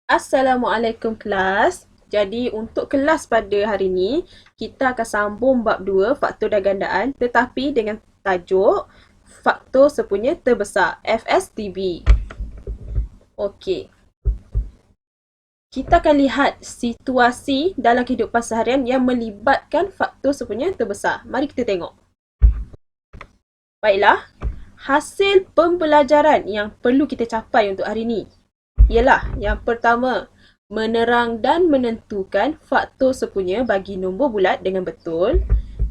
Assalamualaikum kelas. Jadi untuk kelas pada hari ini, kita akan sambung bab 2 faktor dan gandaan tetapi dengan tajuk faktor sepunya terbesar FSTB. Okey. Kita akan lihat situasi dalam kehidupan seharian yang melibatkan faktor sepunya terbesar. Mari kita tengok. Baiklah, hasil pembelajaran yang perlu kita capai untuk hari ini ialah yang pertama, menerang dan menentukan faktor sepunya bagi nombor bulat dengan betul.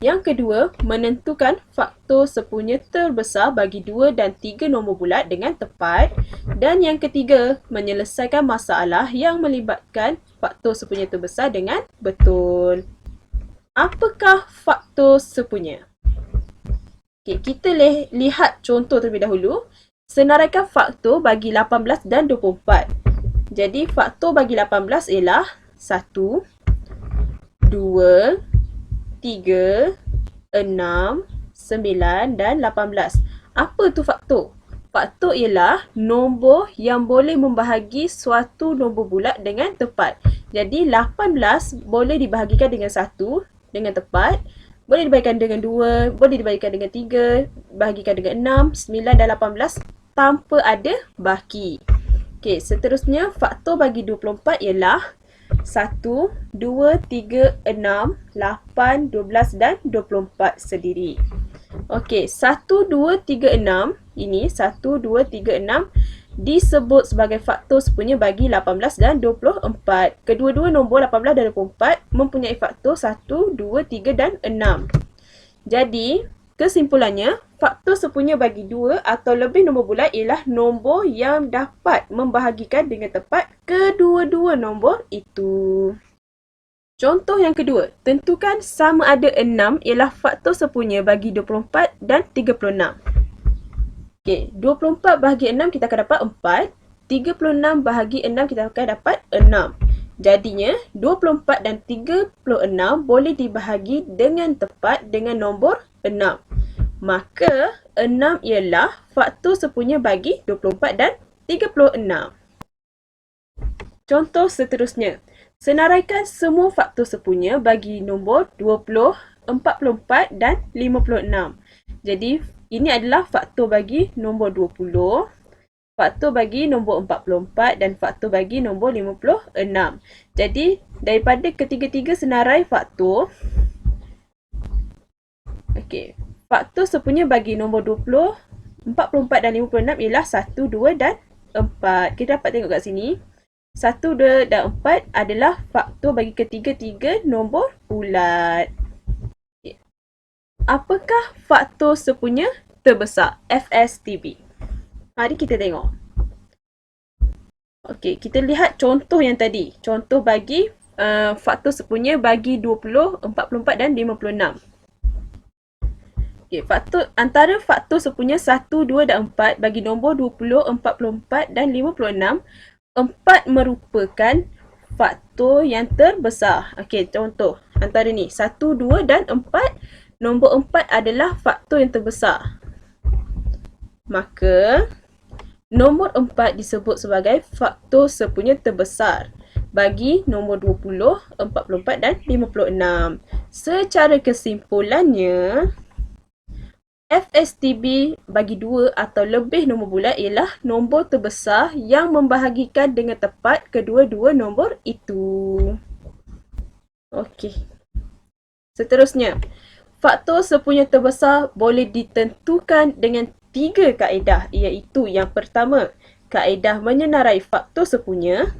Yang kedua, menentukan faktor sepunya terbesar bagi 2 dan 3 nombor bulat dengan tepat. Dan yang ketiga, menyelesaikan masalah yang melibatkan faktor sepunya terbesar dengan betul. Apakah faktor sepunya? Okay, kita lihat contoh terlebih dahulu. Senaraikan faktor bagi 18 dan 24. Jadi faktor bagi 18 ialah 1, 2, 3, 6, 9 dan 18. Apa tu faktor? Faktor ialah nombor yang boleh membahagi suatu nombor bulat dengan tepat. Jadi 18 boleh dibahagikan dengan 1 dengan tepat, boleh dibahagikan dengan 2, boleh dibahagikan dengan 3, bahagikan dengan 6, 9 dan 18 tanpa ada baki. Okey, seterusnya faktor bagi 24 ialah 1, 2, 3, 6, 8, 12 dan 24 sendiri. Okey, 1, 2, 3, 6 ini 1, 2, 3, 6 disebut sebagai faktor sepunya bagi 18 dan 24. Kedua-dua nombor 18 dan 24 mempunyai faktor 1, 2, 3 dan 6. Jadi, kesimpulannya, faktor sepunya bagi 2 atau lebih nombor bulat ialah nombor yang dapat membahagikan dengan tepat kedua-dua nombor itu. Contoh yang kedua, tentukan sama ada 6 ialah faktor sepunya bagi 24 dan 36. Okey, 24 bahagi 6 kita akan dapat 4. 36 bahagi 6 kita akan dapat 6. Jadinya, 24 dan 36 boleh dibahagi dengan tepat dengan nombor 6. Maka, 6 ialah faktor sepunya bagi 24 dan 36. Contoh seterusnya, senaraikan semua faktor sepunya bagi nombor 20, 44 dan 56. Jadi, ini adalah faktor bagi nombor 20, faktor bagi nombor 44 dan faktor bagi nombor 56. Jadi, daripada ketiga-tiga senarai faktor, okey, faktor sepunya bagi nombor 20, 44 dan 56 ialah 1, 2 dan 4. Kita dapat tengok kat sini. 1, 2 dan 4 adalah faktor bagi ketiga-tiga nombor bulat. Apakah faktor sepunya terbesar FSTB? Mari kita tengok. Okey, kita lihat contoh yang tadi. Contoh bagi faktor sepunya bagi 20, 44 dan 56. Okey, antara faktor sepunya 1, 2 dan 4 bagi nombor 20, 44 dan 56, 4 merupakan faktor yang terbesar. Okey, contoh antara ni 1, 2 dan 4. Nombor 4 adalah faktor yang terbesar. Maka, nombor 4 disebut sebagai faktor sepunya terbesar bagi nombor 20, 44 dan 56. Secara kesimpulannya, FSTB bagi 2 atau lebih nombor bulat ialah nombor terbesar yang membahagikan dengan tepat kedua-dua nombor itu. Okey. Seterusnya, faktor sepunya terbesar boleh ditentukan dengan 3 kaedah, iaitu yang pertama, kaedah menyenarai faktor sepunya,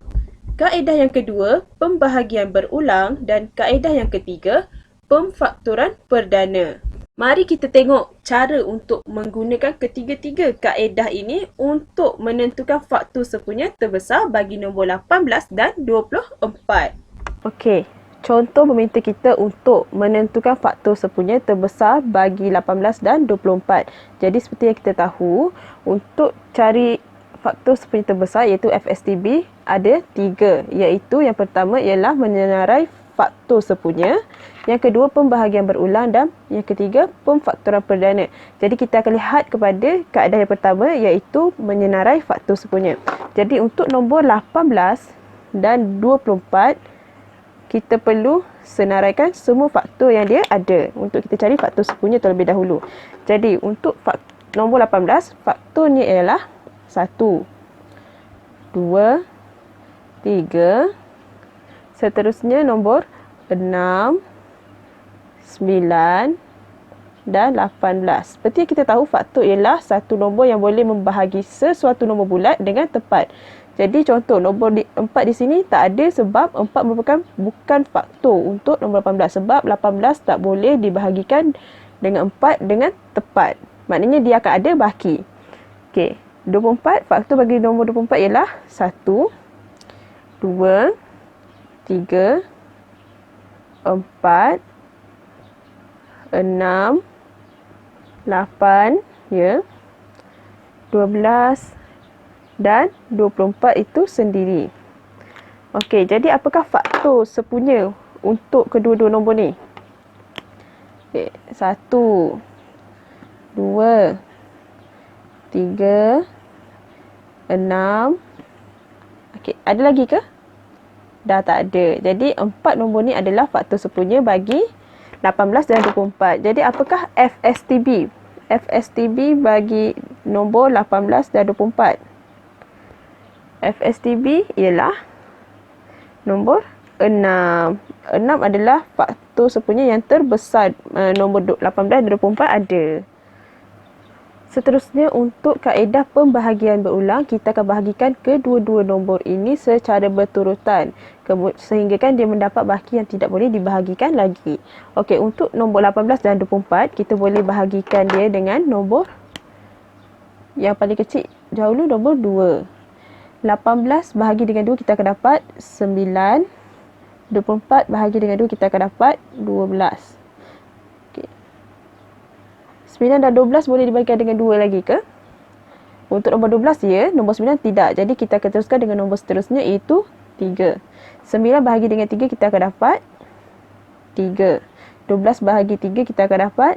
kaedah yang kedua, pembahagian berulang dan kaedah yang ketiga, pemfaktoran perdana. Mari kita tengok cara untuk menggunakan ketiga-tiga kaedah ini untuk menentukan faktor sepunya terbesar bagi nombor 18 dan 24. Okey. Contoh meminta kita untuk menentukan faktor sepunya terbesar bagi 18 dan 24. Jadi seperti yang kita tahu, untuk cari faktor sepunya terbesar iaitu FSTB ada 3. Iaitu yang pertama ialah menyenarai faktor sepunya, yang kedua pembahagian berulang dan yang ketiga pemfaktoran perdana. Jadi kita akan lihat kepada kaedah yang pertama iaitu menyenarai faktor sepunya. Jadi untuk nombor 18, dan 24, kita perlu senaraikan semua faktor yang dia ada untuk kita cari faktor sepunya terlebih dahulu. Jadi untuk nombor 18, faktornya ialah 1, 2, 3, seterusnya nombor 6, 9 dan 18. Seperti yang kita tahu, faktor ialah satu nombor yang boleh membahagi sesuatu nombor bulat dengan tepat. Jadi contoh nombor 4 di sini tak ada sebab 4 merupakan bukan faktor untuk nombor 18. Sebab 18 tak boleh dibahagikan dengan 4 dengan tepat. Maknanya dia akan ada baki. Okey, 24, faktor bagi nombor 24 ialah 1, 2, 3, 4, 6, 8, ya, 12 dan 24 itu sendiri. Okey, jadi apakah faktor sepunya untuk kedua-dua nombor ni? Okey, 1, 2, 3, 6. Okey, ada lagi ke? Dah tak ada. Jadi 4 nombor ni adalah faktor sepunya bagi 18 dan 24. Jadi apakah FSTB? FSTB bagi nombor 18 dan 24. FSTB ialah nombor 6. 6 adalah faktor sepunya yang terbesar. Nombor 18 dan 24 ada. Seterusnya, untuk kaedah pembahagian berulang, kita akan bahagikan kedua-dua nombor ini secara berturutan. Sehingga kan dia mendapat baki yang tidak boleh dibahagikan lagi. Okey, untuk nombor 18 dan 24, kita boleh bahagikan dia dengan nombor yang paling kecil dahulu, nombor 2. 18 bahagi dengan 2, kita akan dapat 9. 24 bahagi dengan 2, kita akan dapat 12. Okay. 9 dan 12 boleh dibahagikan dengan 2 lagi ke? Untuk nombor 12 ya, nombor 9 tidak. Jadi kita akan teruskan dengan nombor seterusnya, iaitu 3. 9 bahagi dengan 3, kita akan dapat 3. 12 bahagi 3, kita akan dapat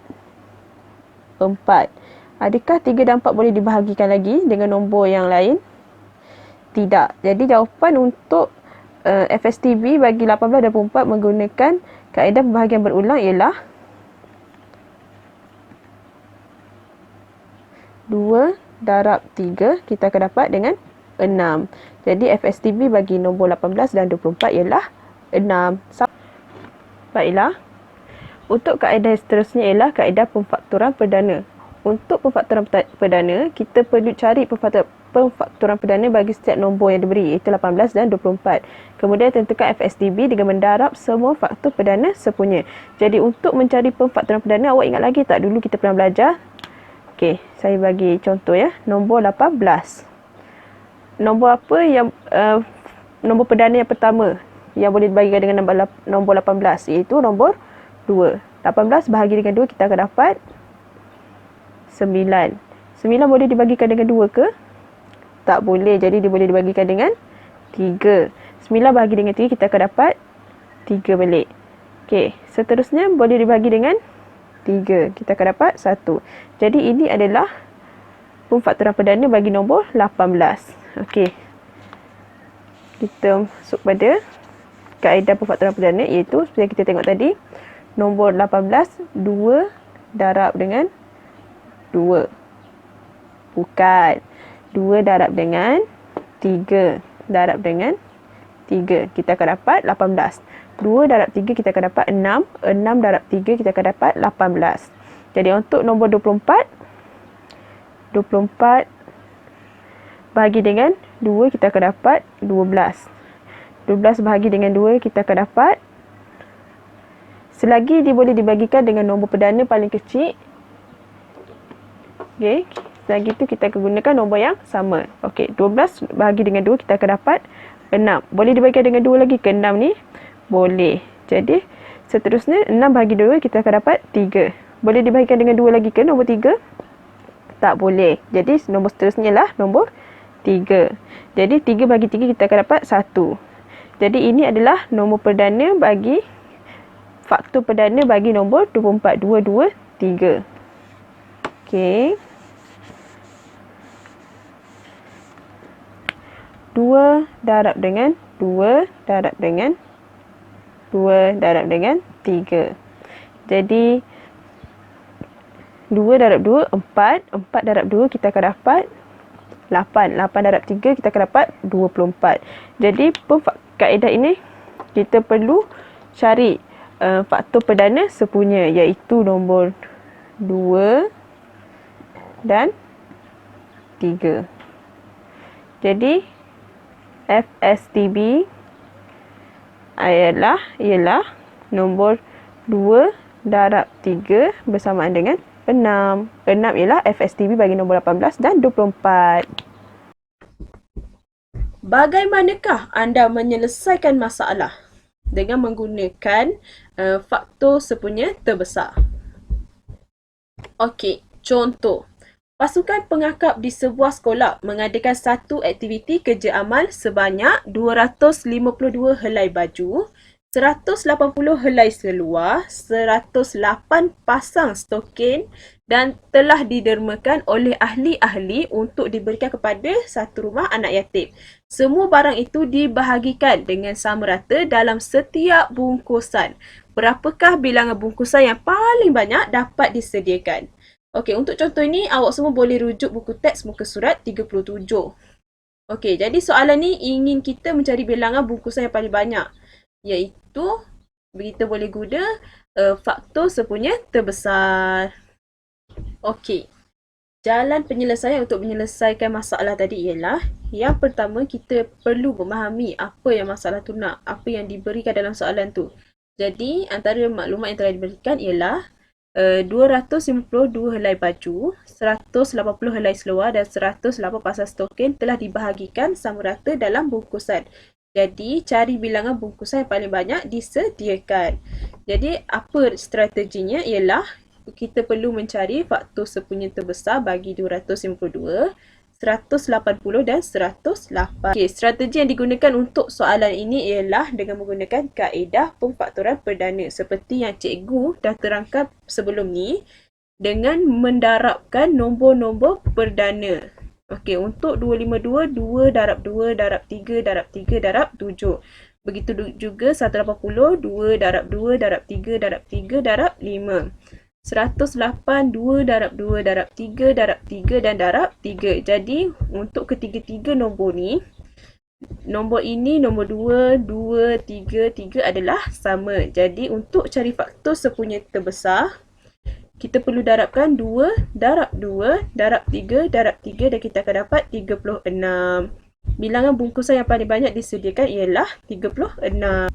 4. Adakah 3 dan 4 boleh dibahagikan lagi dengan nombor yang lain? Tidak. Jadi jawapan untuk FSTB bagi 18 dan 24 menggunakan kaedah pembahagian berulang ialah 2 darab 3, kita akan dapat dengan 6. Jadi FSTB bagi nombor 18 dan 24 ialah 6. Baiklah. Untuk kaedah seterusnya ialah kaedah pemfaktoran perdana. Untuk pemfaktoran perdana, kita perlu cari pemfaktoran perdana bagi setiap nombor yang diberi, iaitu 18 dan 24. Kemudian tentukan FSTB dengan mendarab semua faktor perdana sepunya. Jadi untuk mencari pemfaktoran perdana, awak ingat lagi tak dulu kita pernah belajar? Okey, saya bagi contoh ya. Nombor 18. Nombor apa yang nombor perdana yang pertama yang boleh dibagikan dengan nombor 18, iaitu nombor 2. 18 bahagi dengan 2, kita akan dapat 9. 9 boleh dibagikan dengan 2 ke? Tak boleh. Jadi dia boleh dibagikan dengan 3. 9 bahagi dengan 3, kita akan dapat 3 balik. Okey, seterusnya boleh dibagi dengan 3. Kita akan dapat 1. Jadi ini adalah pemfaktoran perdana bagi nombor 18. Okey. Kita masuk pada kaedah pemfaktoran perdana, iaitu seperti yang kita tengok tadi. Nombor 18, 2 darab dengan 2. Bukan. 2 darab dengan 3. Darab dengan 3. Kita akan dapat 18. 2 darab 3, kita akan dapat 6. 6 darab 3, kita akan dapat 18. Jadi untuk nombor 24, 24 bahagi dengan 2, kita akan dapat 12. 12 bahagi dengan 2, kita akan dapat, selagi dia boleh dibagikan dengan nombor perdana paling kecil, okey, selagi itu kita akan gunakan nombor yang sama. Okey, 12 bahagi dengan 2, kita akan dapat 6. Boleh dibagikan dengan 2 lagi ke 6 ni? Boleh. Jadi seterusnya 6 bahagi 2, kita akan dapat 3. Boleh dibagikan dengan 2 lagi ke nombor 3? Tak boleh. Jadi nombor seterusnya lah nombor 3. Jadi 3 bahagi 3, kita akan dapat 1. Jadi ini adalah nombor perdana bagi faktor perdana bagi nombor 24. 2, 2, 3. Okey. 2 darab dengan 2 darab dengan 2 darab dengan 3. Jadi 2 darab 2, 4. 4 darab 2 kita akan dapat 8. 8 darab 3 kita akan dapat 24. Jadi kaedah ini kita perlu cari faktor perdana sepunya, iaitu nombor 2 dan 3. Jadi FSTB ialah nombor 2 darab 3 bersamaan dengan 6. 6 ialah FSTB bagi nombor 18 dan 24. Bagaimanakah anda menyelesaikan masalah dengan menggunakan faktor sepunya terbesar? Okey, contoh. Pasukan pengakap di sebuah sekolah mengadakan satu aktiviti kerja amal sebanyak 252 helai baju, 180 helai seluar, 108 pasang stokin dan telah didermakan oleh ahli-ahli untuk diberikan kepada satu rumah anak yatim. Semua barang itu dibahagikan dengan sama rata dalam setiap bungkusan. Berapakah bilangan bungkusan yang paling banyak dapat disediakan? Okey, untuk contoh ini awak semua boleh rujuk buku teks muka surat 37. Okey, jadi soalan ni ingin kita mencari bilangan bungkusan yang paling banyak, iaitu kita boleh guna faktor sepunya terbesar. Okey. Jalan penyelesaian untuk menyelesaikan masalah tadi ialah, yang pertama kita perlu memahami apa yang masalah tu nak, apa yang diberikan dalam soalan tu. Jadi antara maklumat yang telah diberikan ialah 252 helai baju, 180 helai seluar dan 108 pasang stokin telah dibahagikan sama rata dalam bungkusan. Jadi cari bilangan bungkusan yang paling banyak disediakan. Jadi apa strateginya ialah kita perlu mencari faktor sepunya terbesar bagi 252, 180 dan 108. Okey, strategi yang digunakan untuk soalan ini ialah dengan menggunakan kaedah pemfaktoran perdana seperti yang cikgu dah terangkan sebelum ni, dengan mendarabkan nombor-nombor perdana. Okey, untuk 252, 2 darab 2 darab 3 darab 3 darab 7. Begitu juga 180, 2 darab 2 darab 3 darab 3 darab 5. 108, 2 darab 2 darab 3 darab 3 dan darab 3. Jadi untuk ketiga-tiga nombor ni, nombor ini, nombor 2, 2, 3, 3 adalah sama. Jadi untuk cari faktor sepunya terbesar, kita perlu darabkan 2 darab 2 darab 3 darab 3 dan kita akan dapat 36. Bilangan bungkusan yang paling banyak disediakan ialah 36.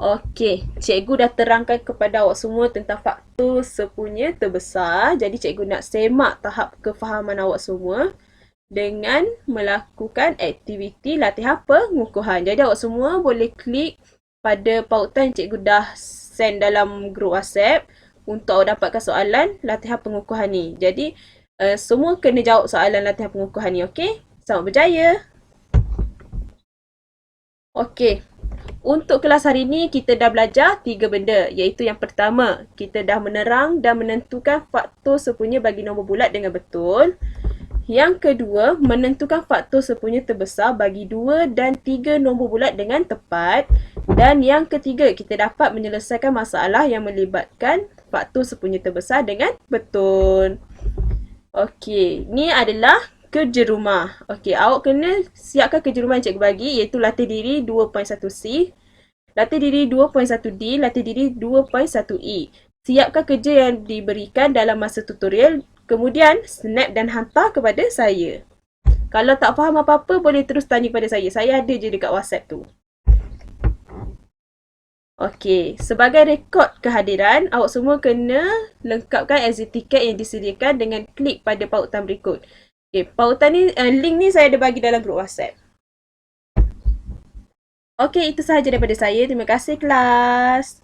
Okey, cikgu dah terangkan kepada awak semua tentang faktor sepunya terbesar. Jadi cikgu nak semak tahap kefahaman awak semua dengan melakukan aktiviti latihan pengukuhan. Jadi awak semua boleh klik pada pautan cikgu dah send dalam grup WhatsApp untuk awak dapatkan soalan latihan pengukuhan ni. Jadi semua kena jawab soalan latihan pengukuhan ni, okey? Selamat berjaya. Okey. Untuk kelas hari ini, kita dah belajar 3 benda, iaitu yang pertama, kita dah menerang dan menentukan faktor sepunya bagi nombor bulat dengan betul. Yang kedua, menentukan faktor sepunya terbesar bagi 2 dan 3 nombor bulat dengan tepat. Dan yang ketiga, kita dapat menyelesaikan masalah yang melibatkan faktor sepunya terbesar dengan betul. Okey, ni adalah kerja rumah. Okey, awak kena siapkan kerja rumah yang cikgu bagi, iaitu latih diri 2.1C, latih diri 2.1D, latih diri 2.1E. Siapkan kerja yang diberikan dalam masa tutorial, kemudian snap dan hantar kepada saya. Kalau tak faham apa-apa, boleh terus tanya pada saya. Saya ada je dekat WhatsApp tu. Okey, sebagai rekod kehadiran, awak semua kena lengkapkan exit ticket yang disediakan dengan klik pada pautan berikut. Okay, pautan ni, link ni saya ada bagi dalam grup WhatsApp. Okey, itu sahaja daripada saya. Terima kasih kelas.